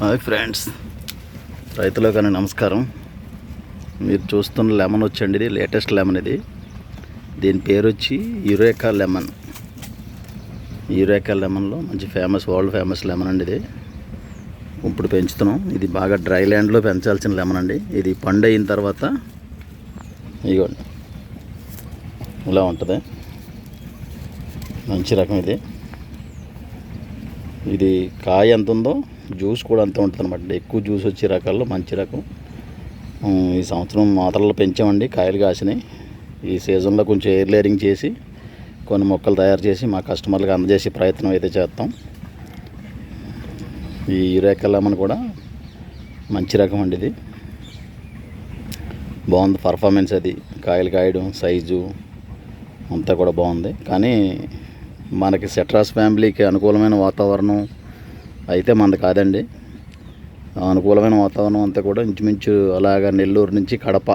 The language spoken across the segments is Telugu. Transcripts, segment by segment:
హాయ్ ఫ్రెండ్స్, రైతులకు నమస్కారం. మీరు చూస్తున్న లెమన్ వచ్చండి, ఇది లేటెస్ట్ లెమన్. దీని పేరు వచ్చి యురేకా లెమన్. యురేకా లెమన్లో మంచి వరల్డ్ ఫేమస్ లెమన్ అండి. ఇది ఇప్పుడు పెంచుతున్నాం. ఇది బాగా డ్రై ల్యాండ్లో పెంచాల్సిన లెమన్ అండి. ఇది పండు అయిన తర్వాత ఇదిగోండి ఇలా ఉంటుంది. మంచి రకం ఇది కాయ ఎంత ఉందో జ్యూస్ కూడా అంతే ఉంటుంది అనమాట. ఎక్కువ జ్యూస్ వచ్చే రకాల్లో మంచి రకం. ఈ సంవత్సరం మాత్రలో పెంచామండి, కాయలు కాసినాయి. ఈ సీజన్లో కొంచెం ఎయిర్ లేయరింగ్ చేసి కొన్ని మొక్కలు తయారు చేసి మా కస్టమర్లకు అందజేసే ప్రయత్నం అయితే చేస్తాం. ఈ యురేకా లెమన్ కూడా మంచి రకం అండి. ఇది బాగుంది పర్ఫార్మెన్స్. అది కాయలు కాయడం, సైజు అంతా కూడా బాగుంది. కానీ మనకి సిట్రస్ ఫ్యామిలీకి అనుకూలమైన వాతావరణం అయితే మనది కాదండి. అనుకూలమైన వాతావరణం అంతా కూడా ఇంచుమించు అలాగా నెల్లూరు నుంచి కడప,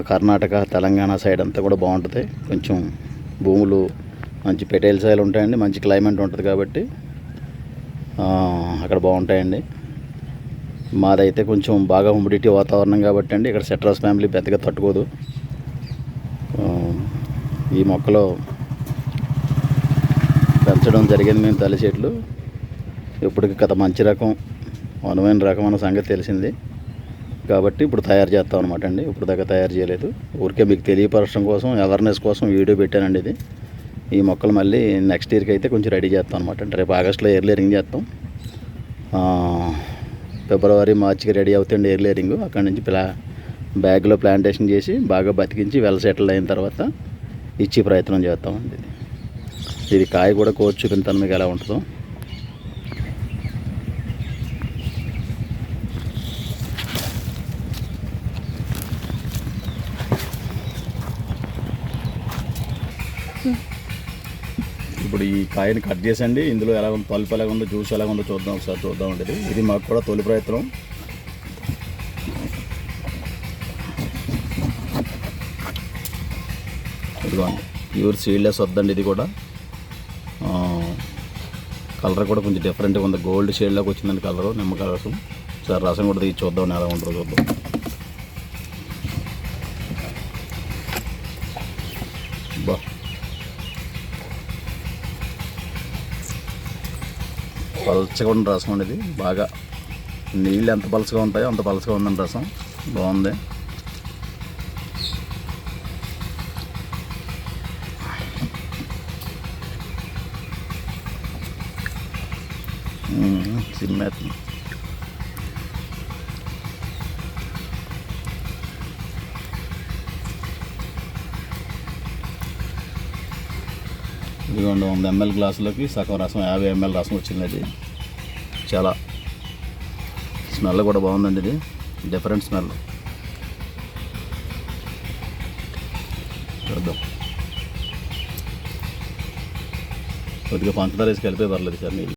కర్ణాటక, తెలంగాణ సైడ్ అంతా కూడా బాగుంటుంది. కొంచెం భూములు మంచి పెటైల్ సాయిల్ ఉంటాయండి, మంచి క్లైమేట్ ఉంటుంది కాబట్టి అక్కడ బాగుంటాయండి. మాదైతే కొంచెం బాగా హ్యూమిడిటీ వాతావరణం కాబట్టి అండి ఇక్కడ సిట్రస్ ఫ్యామిలీ పెద్దగా తట్టుకోదు. ఈ మొక్కలో పెంచడం జరిగింది మేము తల్లి చెట్లు. ఇప్పటికి కథ మంచి రకం, అనువైన రకం అన్న సంగతి తెలిసింది కాబట్టి ఇప్పుడు తయారు చేస్తాం అనమాట అండి. ఇప్పుడు దాకా తయారు చేయలేదు, ఊరికే మీకు తెలియపరచడం కోసం, అవేర్నెస్ కోసం వీడియో పెట్టానండి. ఈ మొక్కలు మళ్ళీ నెక్స్ట్ ఇయర్కి అయితే కొంచెం రెడీ చేస్తాం అనమాట. అంటే రేపు ఆగస్టులో ఎయిర్ లేయరింగ్ చేస్తాం. ఫిబ్రవరి, మార్చికి రెడీ అవుతుంది ఎయిర్ లేయరింగ్. అక్కడి నుంచి బ్యాగ్లో ప్లాంటేషన్ చేసి బాగా బతికించి వెల్ సెటిల్ అయిన తర్వాత ఇచ్చే ప్రయత్నం చేస్తామండి. ఇది కాయ కూడా కోసి చూపించాను మీకు ఎలా ఉంటుందో. ఇప్పుడు ఈ కాయని కట్ చేసండి, ఇందులో ఎలా ఉందో, తలుపు ఎలా ఉందో, జ్యూస్ ఎలా ఉందో చూద్దాం, ఒకసారి చూద్దామండి. ఇది మాకు కూడా తొలి ప్రయత్నం. ఇదిగోండి, ప్యూర్ సీడ్లెస్ వద్దండి. ఇది కూడా కలర్ కూడా కొంచెం డిఫరెంట్గా ఉంది, గోల్డ్ షేడ్లోకి వచ్చిందండి కలరు, నిమ్మకాయ రసం. సార్ రసం కూడా తీసి చూద్దాం ఎలా ఉంటుందో చూద్దాం. బా, పలచగా ఉన్న రసం అండి. ఇది బాగా నీళ్ళు ఎంత పలసగా ఉంటాయో అంత పలసగా ఉందండి రసం. బాగుంది. సిమ్మేస్తుంది. ఇదిగోండి 100 ml గ్లాసులోకి సగం రసం, 50 ml రసం వచ్చింది. అది చాలా స్మెల్ కూడా బాగుందండి. ఇది డిఫరెంట్ స్మెల్. చూద్దాం. కొద్దిగా పంచదార వేసి కలిపే పర్లేదు సార్.